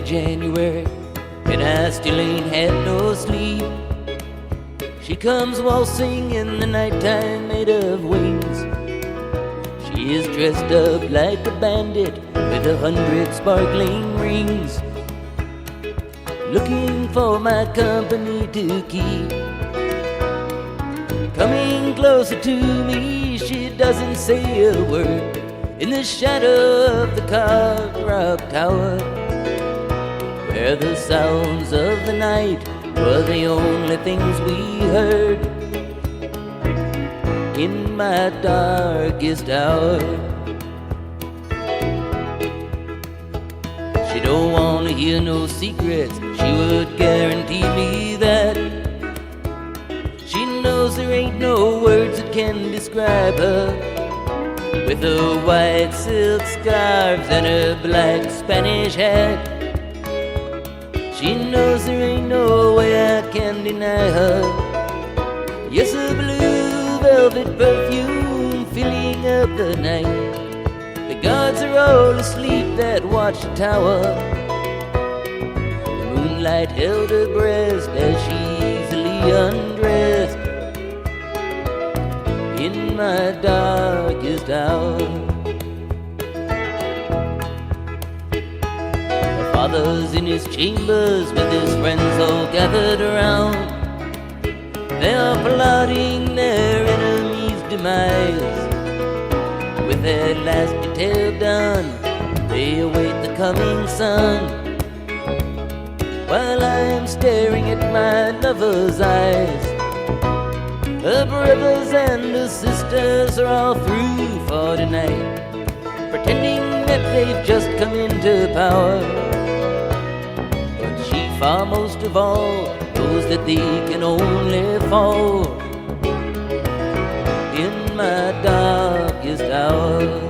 January, and I still ain't had no sleep. She comes waltzing in the nighttime made of wings. She is dressed up like a bandit with 100 sparkling rings, looking for my company to keep. Coming closer to me, she doesn't say a word. In the shadow of the carved rock tower, where the sounds of the night were the only things we heard. In my darkest hour, she don't want to hear no secrets. She would guarantee me that. She knows there ain't no words that can describe her, with her white silk scarves and her black Spanish hat. She knows there ain't no way I can deny her. Yes, her blue velvet perfume filling up the night. The guards are all asleep that watch the tower. The moonlight held her breast as she easily undressed. In my darkest hour, my father's in his chambers with his friends all gathered around. They are plotting their enemy's demise. With their last detail done, they await the coming sun, while I am staring at my lover's eyes. Her brothers and her sisters are all through for tonight, pretending that they've just come into power. But she, far most of all, knows that they can only fall in my darkest hour.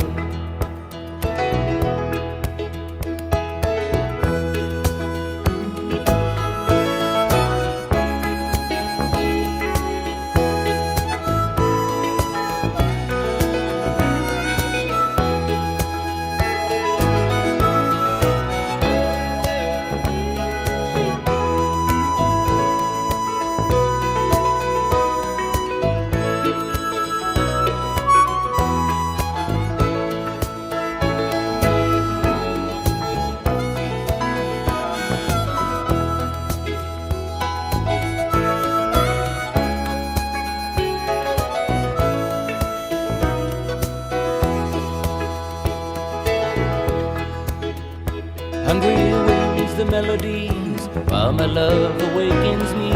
Hungry wings the melodies while my love awakens me.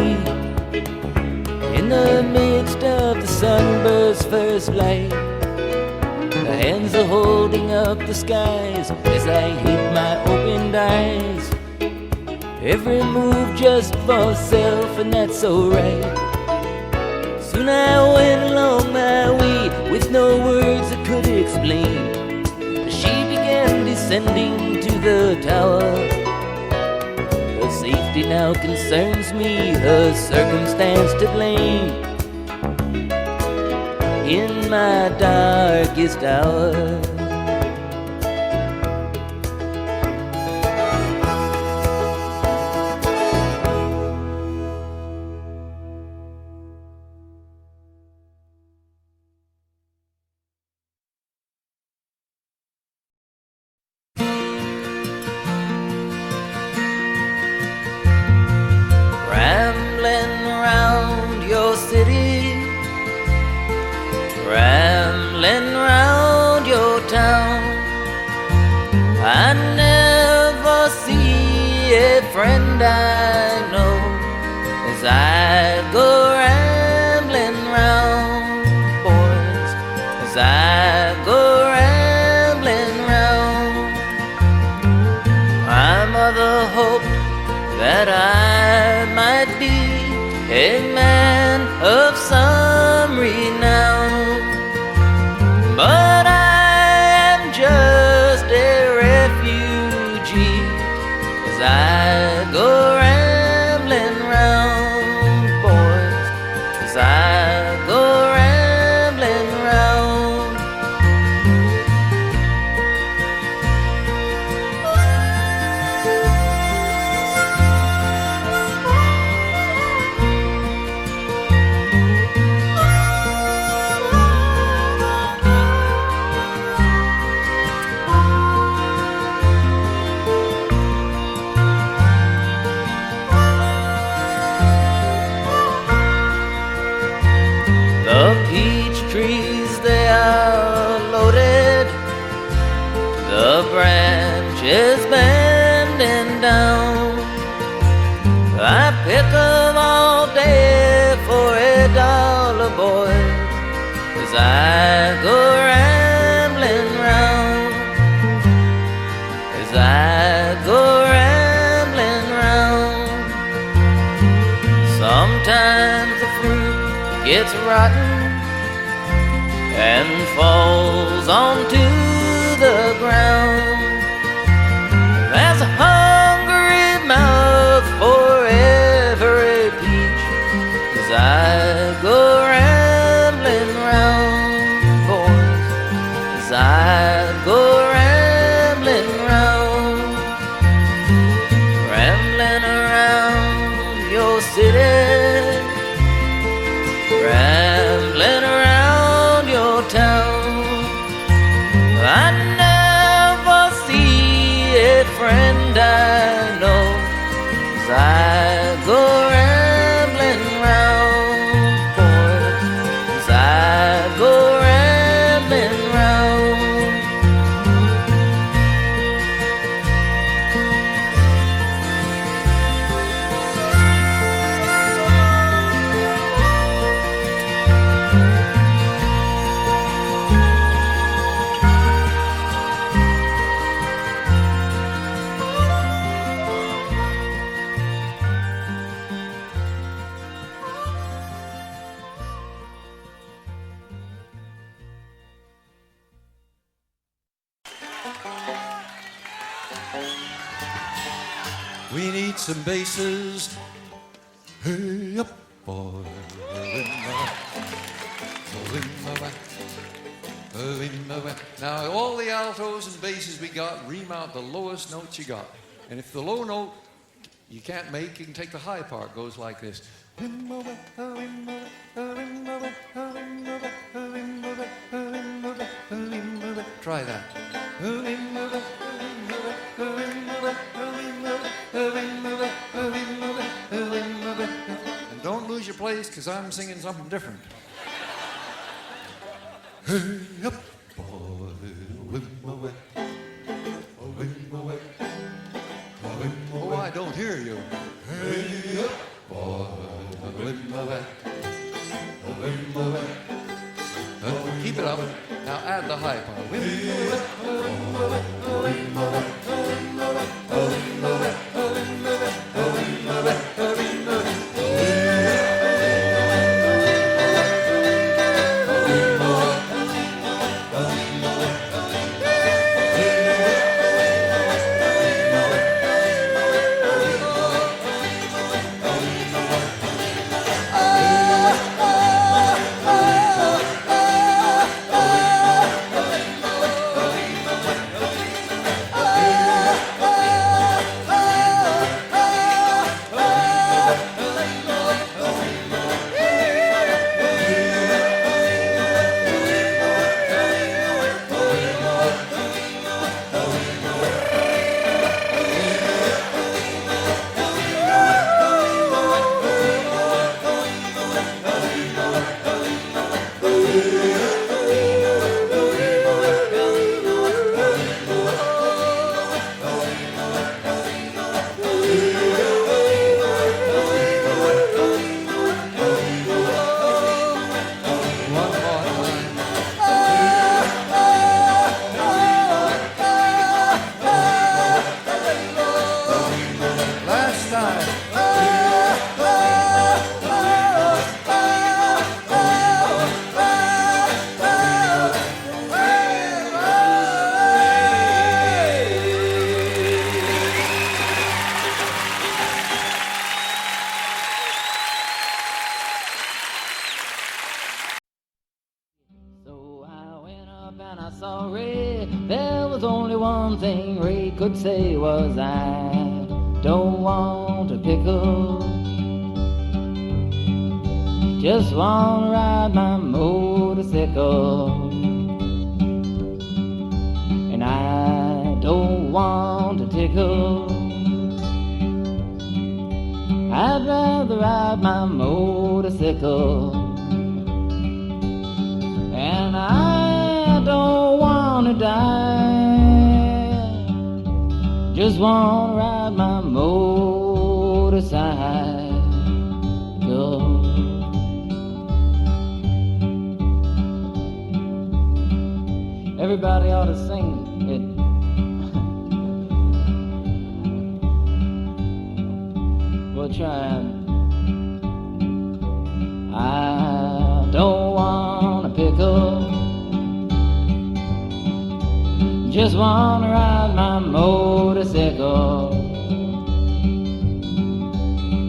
In the midst of the sunburst's first light, her hands are holding up the skies as I hit my opened eyes. Every move just for self, and that's alright. Soon I went along my way with no words that could explain. She began descending to the tower. Her safety now concerns me, her circumstance to blame. In my darkest hour, rambling round your town. I never see a friend I know as I go rambling round, boys, as I go rambling round. My mother hoped that I might be a man of some renown, but I am just a refugee as I go rambling round, boys, as I go rambling round. boys, as I go rambling round, as I go rambling round. Sometimes the fruit gets rotten and falls onto the ground. There's a hungry mouth for every peach as I go rambling round, boys, as I go rambling round, rambling around your city, rambling around your town. I never see a friend I know as I go rambling round, boys, as I go rambling round. We need some basses. Hey up, boy. Now, all the altos and basses we got, ream out the lowest notes you got. And if the low note you can't make, you can take the high part. It goes like this. Try that. And don't lose your place, because I'm singing something different. Hey up, boy, oh, I don't hear you. Hey up, boy, keep it up. Now add the high part. Could say was I don't want a pickle, just want to ride my motorcycle, and I don't want a tickle, I'd rather ride my motorcycle, and I don't want to die, just wanna ride my motorcycle. everybody ought to sing it. We'll try it. I don't want a pickle, just want to ride my motorcycle.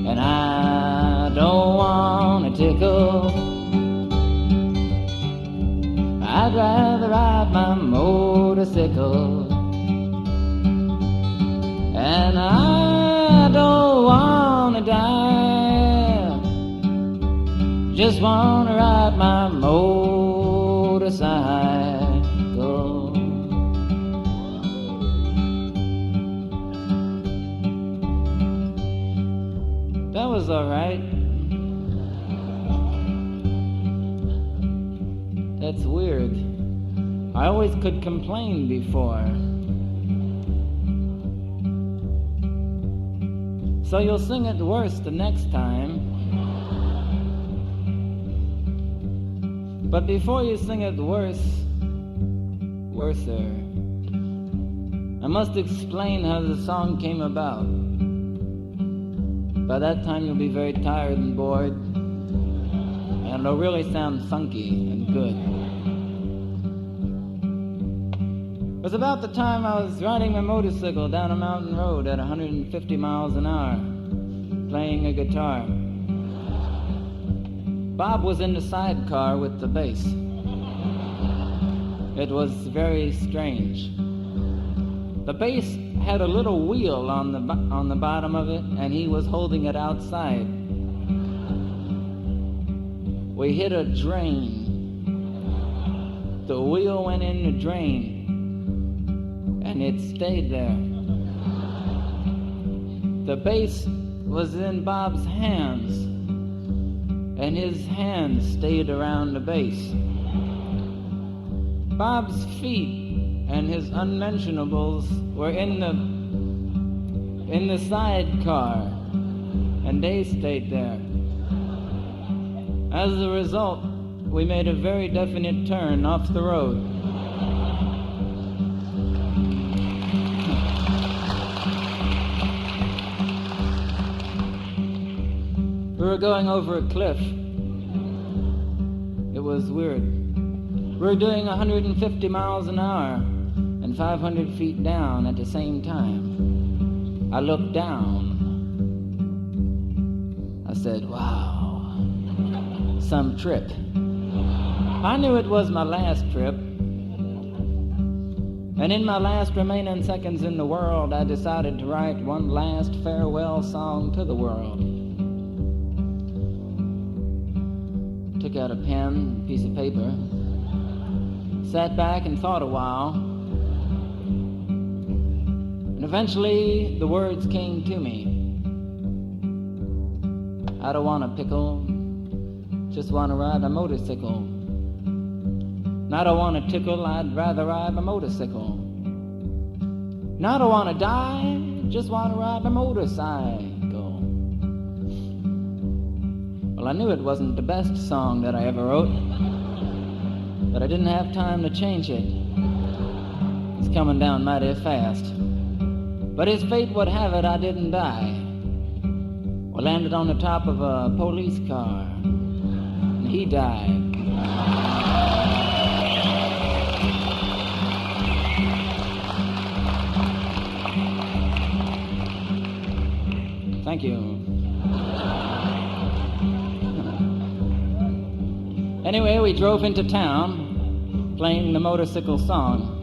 And I don't want a tickle, I'd rather ride my motorcycle. And I don't want to die, just want to ride my motorcycle. That was all right. That's weird. I always could complain before. So you'll sing it worse the next time. But before you sing it worser, I must explain how the song came about. By that time you'll be very tired and bored, and it'll really sound funky and good. It was about the time I was riding my motorcycle down a mountain road at 150 miles an hour, playing a guitar. Bob was in the sidecar with the bass. It was very strange. The bass had a little wheel on the bottom of it, and he was holding it outside. We hit a drain. The wheel went in the drain, and it stayed there. The bass was in Bob's hands, and his hands stayed around the bass. Bob's feet and his unmentionables were in the sidecar, and they stayed there. As a result, we made a very definite turn off the road. We were going over a cliff. It was weird. We were doing 150 miles an hour and 500 feet down at the same time. I looked down. I said, wow, some trip. I knew it was my last trip. And in my last remaining seconds in the world, I decided to write one last farewell song to the world. Took out a pen, piece of paper, sat back and thought a while, and eventually the words came to me. I don't want a pickle, just want to ride a motorcycle. And I don't want a tickle, I'd rather ride my motorcycle. And I don't want to die, just want to ride my motorcycle. Well, I knew it wasn't the best song that I ever wrote, but I didn't have time to change it. It's coming down mighty fast. But as fate would have it, I didn't die. I landed on the top of a police car, and he died. Thank you. Anyway, we drove into town, playing the motorcycle song.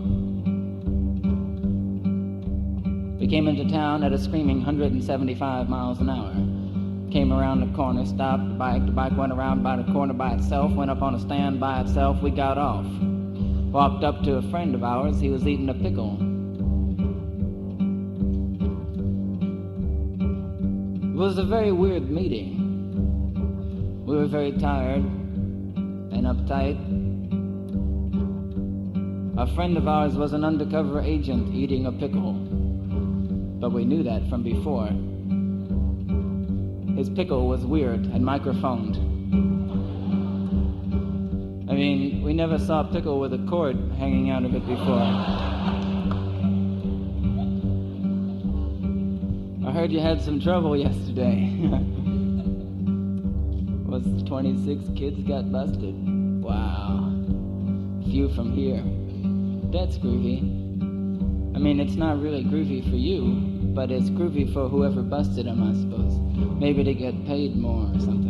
We came into town at a screaming 175 miles an hour. Came around the corner, stopped the bike went around by the corner by itself, went up on a stand by itself, we got off. Walked up to a friend of ours, he was eating a pickle. It was a very weird meeting. We were very tired and uptight. A friend of ours was an undercover agent eating a pickle, but we knew that from before. His pickle was weird and microphoned. I mean, we never saw Pickle with a cord hanging out of it before. I heard you had some trouble yesterday. Was 26 kids got busted? Wow. Few from here. That's groovy. I mean, it's not really groovy for you, but it's groovy for whoever busted them, I suppose. Maybe to get paid more or something.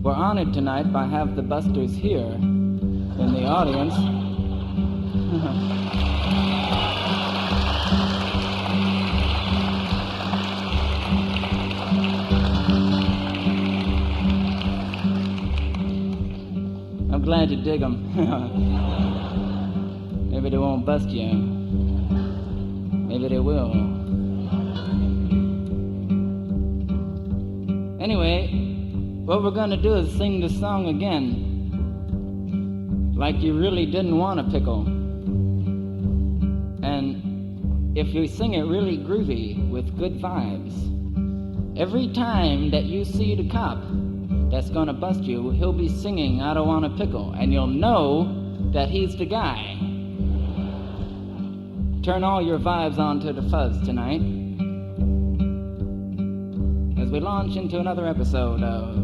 We're honored tonight by having the busters here in the audience. I'm glad you dig them. Maybe they won't bust you. Maybe they will. Anyway, what we're gonna do is sing the song again. Like you really didn't want a pickle. And if you sing it really groovy with good vibes, every time that you see the cop that's gonna bust you, he'll be singing I Don't Want a Pickle, and you'll know that he's the guy. Turn all your vibes onto the fuzz tonight as we launch into another episode of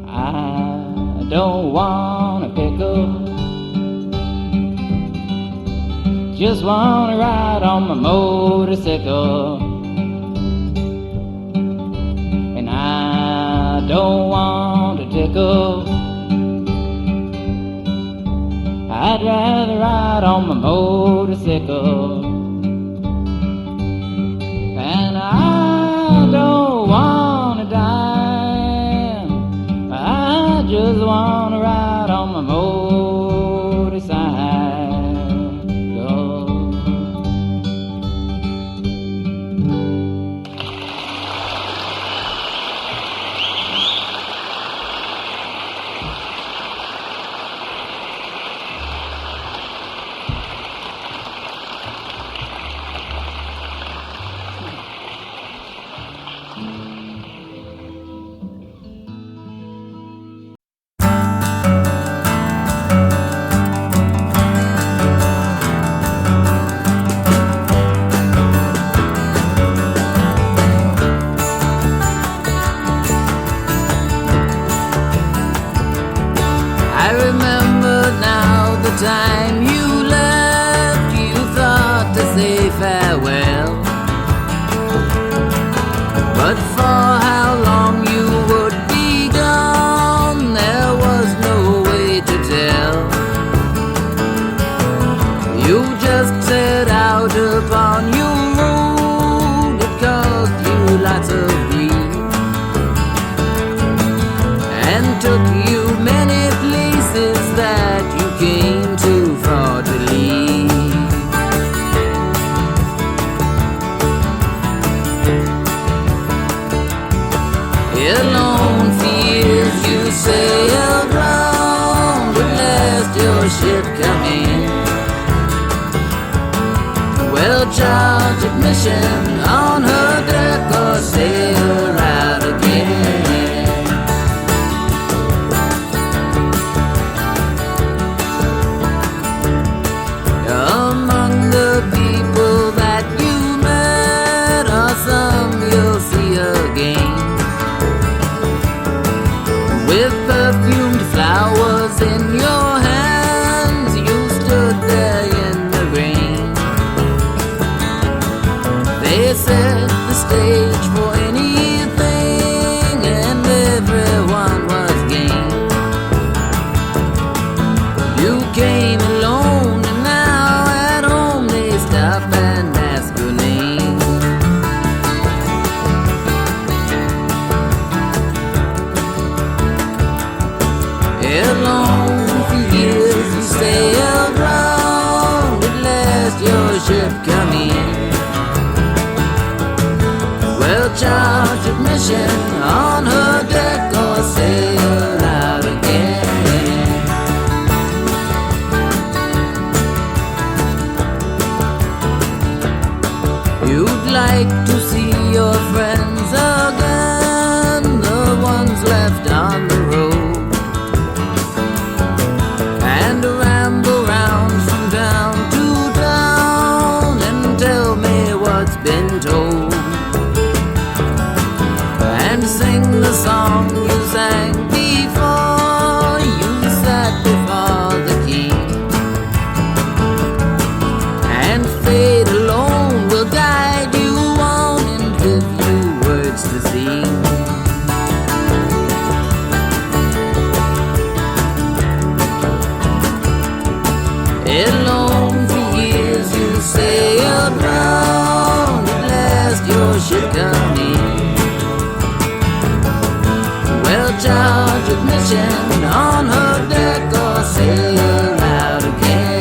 I don't want a pickle, just wanna ride on my motorcycle. And I don't want a tickle, I'd rather ride on my motorcycle. And I don't want a dime, I just wanna ride on my motorcycle. Time you left, you thought to say farewell, but for how long you would be gone, there was no way to tell. You just set out upon your road, it cost you lots of grief, and took you many places that you came too far to leave. Alone for years you sailed round, at last your ship come in. Well, charge admission on her deck or sail out again. With perfumed flowers in your hands, you stood there in the rain. They set the stage for anything, and everyone was game. You came alone, and now at home they stop and ask your name. Alone for years you sailed round, at last your ship come in. Well, charge admission on her deck or sail out again. like to see your friends again, the ones left on the road, and ramble round from town to town and tell me what's been told, and sing the song you sang before you sat before the key, and fate alone will guide you on and give you words to sing. Alone for years you say you're drowned, at last your ship come in. Well, charge admission on her deck or sail her out again.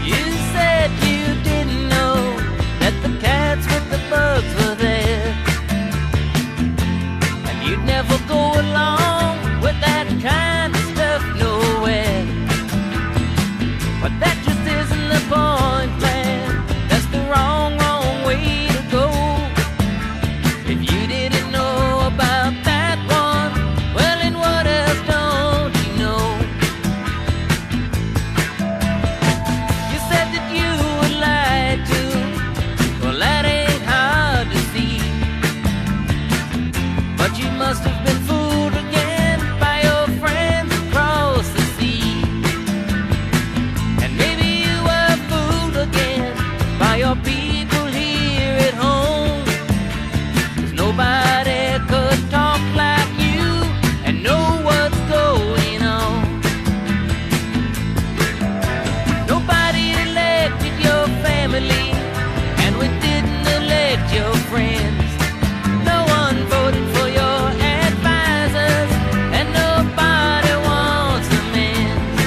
You said you didn't know that the cats with the bugs were there, and you'd never go along with that kind of stuff nowhere. But that just isn't the point, man. That's the wrong way to go. If you didn't know about that one, well, then what else don't you know? You said that you were lied to. Well, that ain't hard to see. But you must have been fooled again by your friends across the sea. And maybe you were fooled again by your people here at home. 'Cause nobody could talk like you and know what's going on. Nobody elected your family, and we didn't elect your friends. No one voted for your advisors, and nobody wants amends.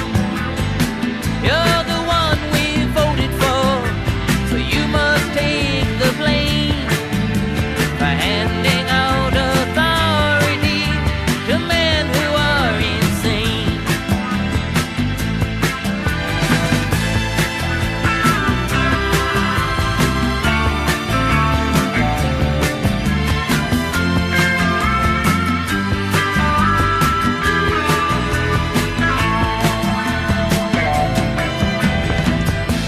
You're the one we voted for, so you must take the blame for handing out authority to men who are insane.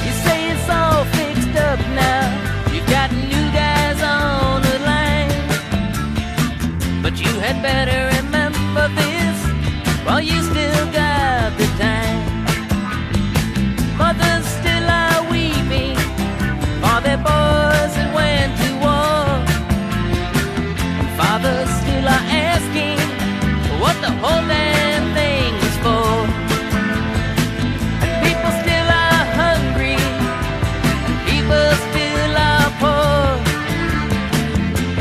You say it's all fixed up now. You've got new guys on the line, but you had better remember this while you still got the time. Mothers still are weeping for their boys that went to war, and fathers still are asking what the whole damn thing was for. And people still are hungry, and people still are poor.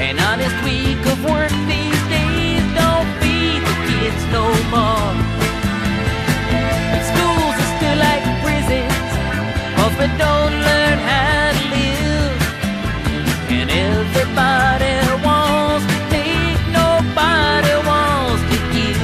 An honest week of work these days don't feed the kids no more. And schools are still like prisons, 'cause we don't learn how to live. And everybody wants to take, nobody wants to give.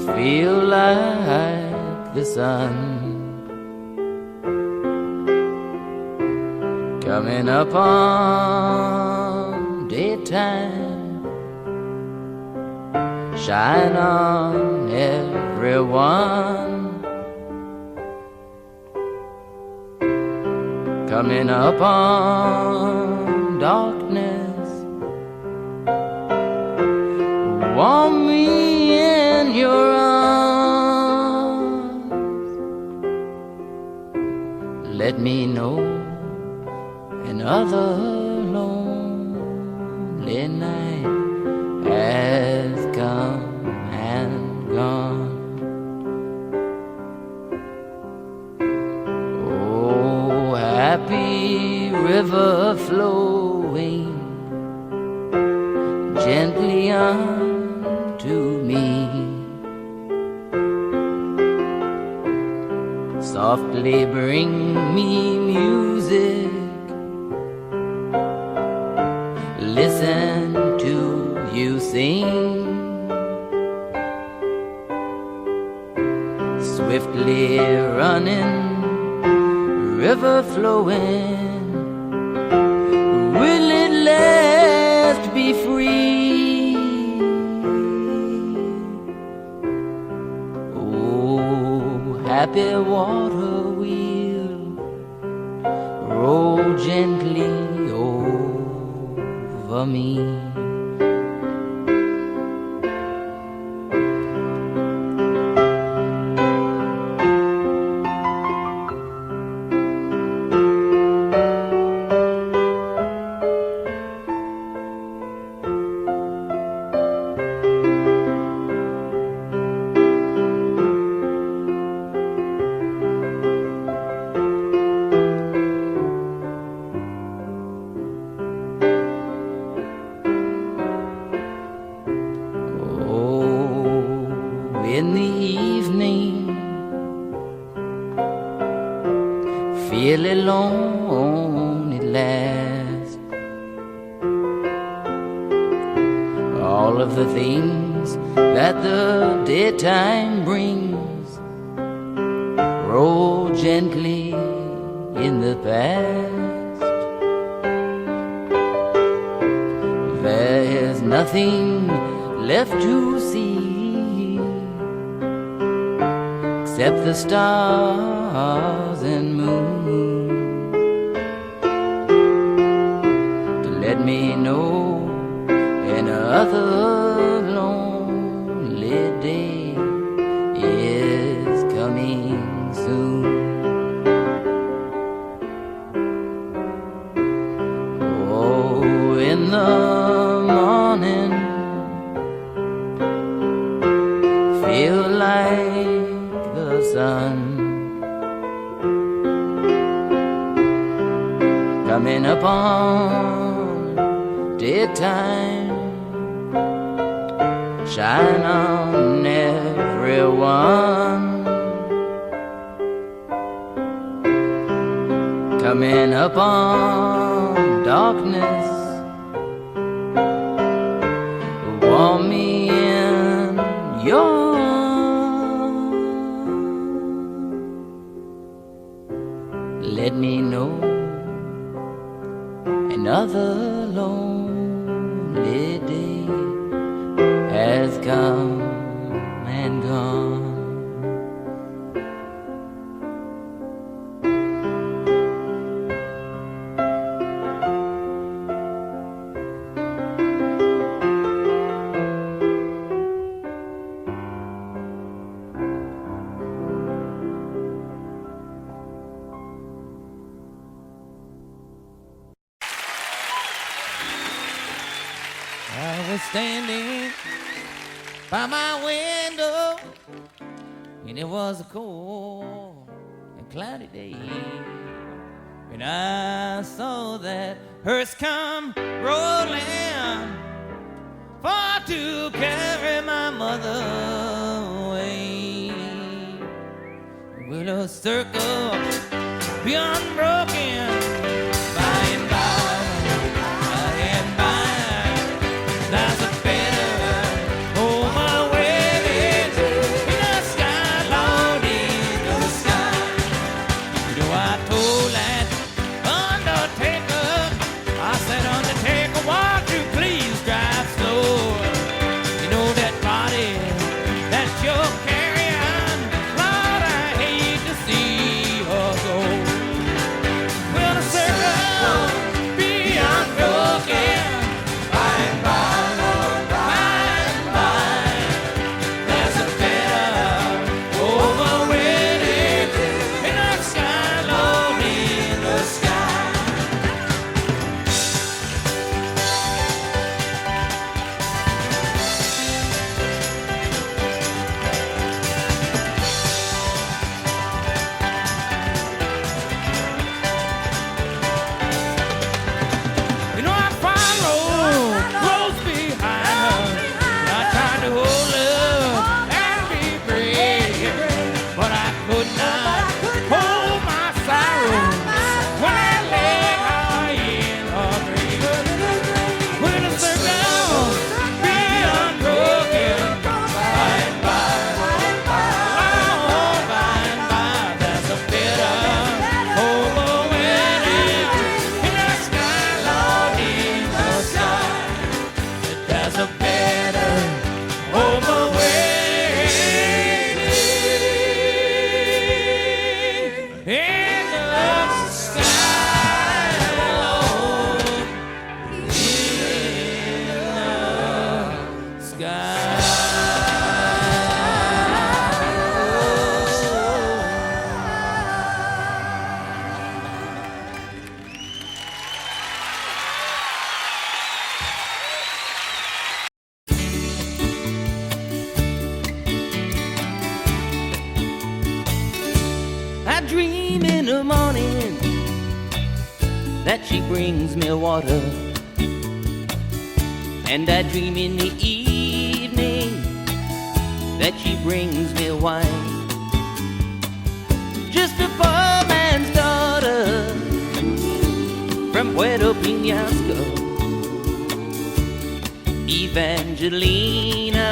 feel like the sun coming up on daytime, shine on everyone, coming up on darkness, warm me in your arms, let me know another lonely night has come and gone. Oh, happy river flowing gently unto me, softly bring me music, listen to you sing, swiftly running, river flowing, will at last be free. Oh, happy water wheel, roll gently over me. In the evening, feel alone at last. All of the things that the daytime brings roll gently in the past. There's nothing left to see except the stars and moon to let me know another lonely day is coming soon. Oh, in the morning, feel like the sun coming upon daytime, shine on everyone, coming upon darkness, warm me in your let me know another lonely day has come and gone. I was standing by my window and it was a cold and cloudy day, and I saw that hearse come rolling for to carry my mother away. Will a circle be unbroken by and by? There's a better on my way. dream in the morning that she brings me water, and I dream in the evening that she brings me wine. Just a poor man's daughter from Puerto Penasco, Evangelina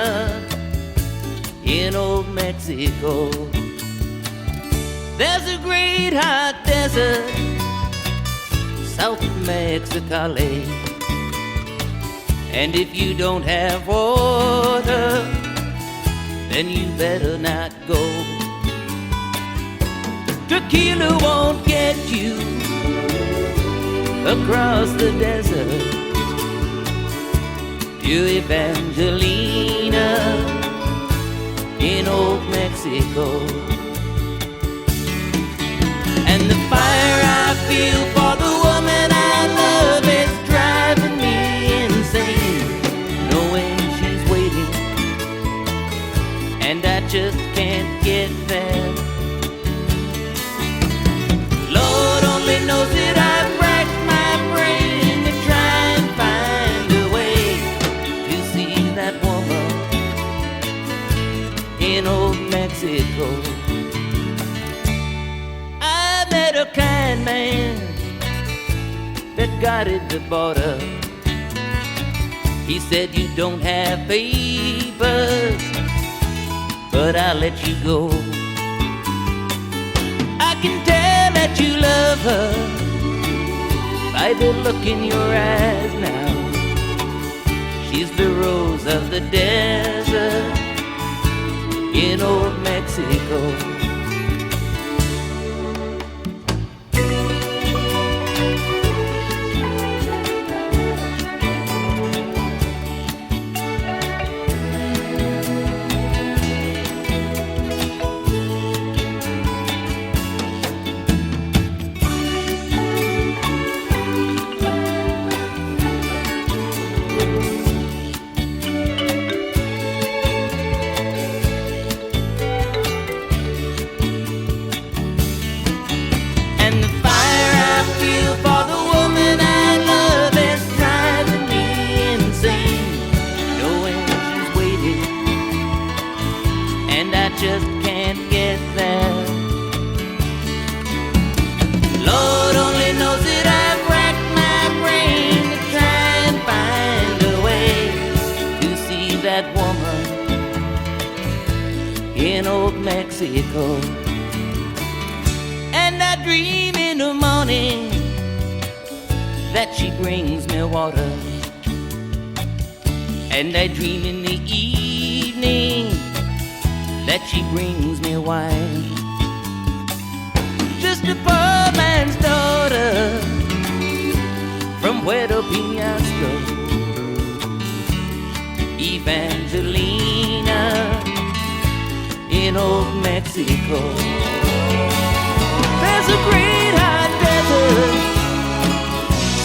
in old Mexico. There's a great hot desert south of Mexicali, and if you don't have water, then you better not go. Tequila won't get you across the desert to Evangelina in old Mexico. And the fire I feel for the woman I love is driving me insane, knowing she's waiting and I just can't get there. Lord only knows that I've racked my brain to try and find a way to see that woman in old Mexico. I met a kind man that guarded the border. He said, you don't have papers, but I'll let you go. I can tell that you love her by the look in your eyes now. She's the rose of the desert in old Mexico. Just can't get there. Lord only knows that I've racked my brain to try and find a way to see that woman in old Mexico. And I dream in the morning that she brings me water, and I dream in the evening that she brings me wine. Just a poor man's daughter from Puerto Penasco, Evangelina in old Mexico. There's a great hot desert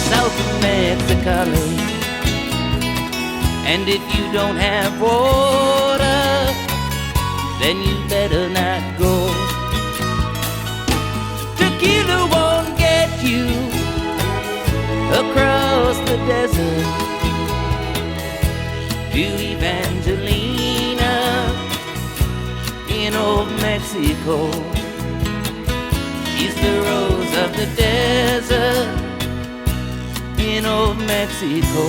south of Mexicali, and if you don't have water, then you better not go. Tequila won't get you across the desert to Evangelina in old Mexico. She's the rose of the desert in old Mexico.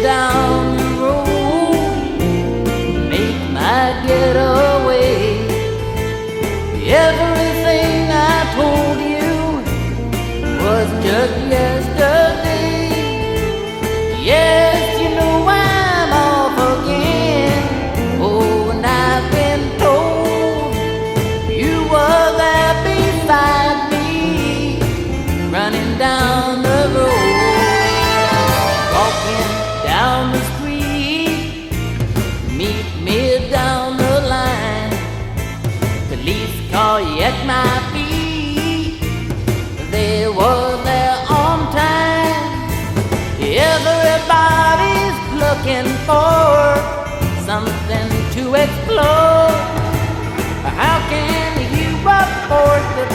Down the road, make my getaway. Everything I told you was just yesterday. Yes, you know I'm off again. Oh, and I've been told you were there beside me, running down the road, walking down the street. looking for something to explore. How can you afford the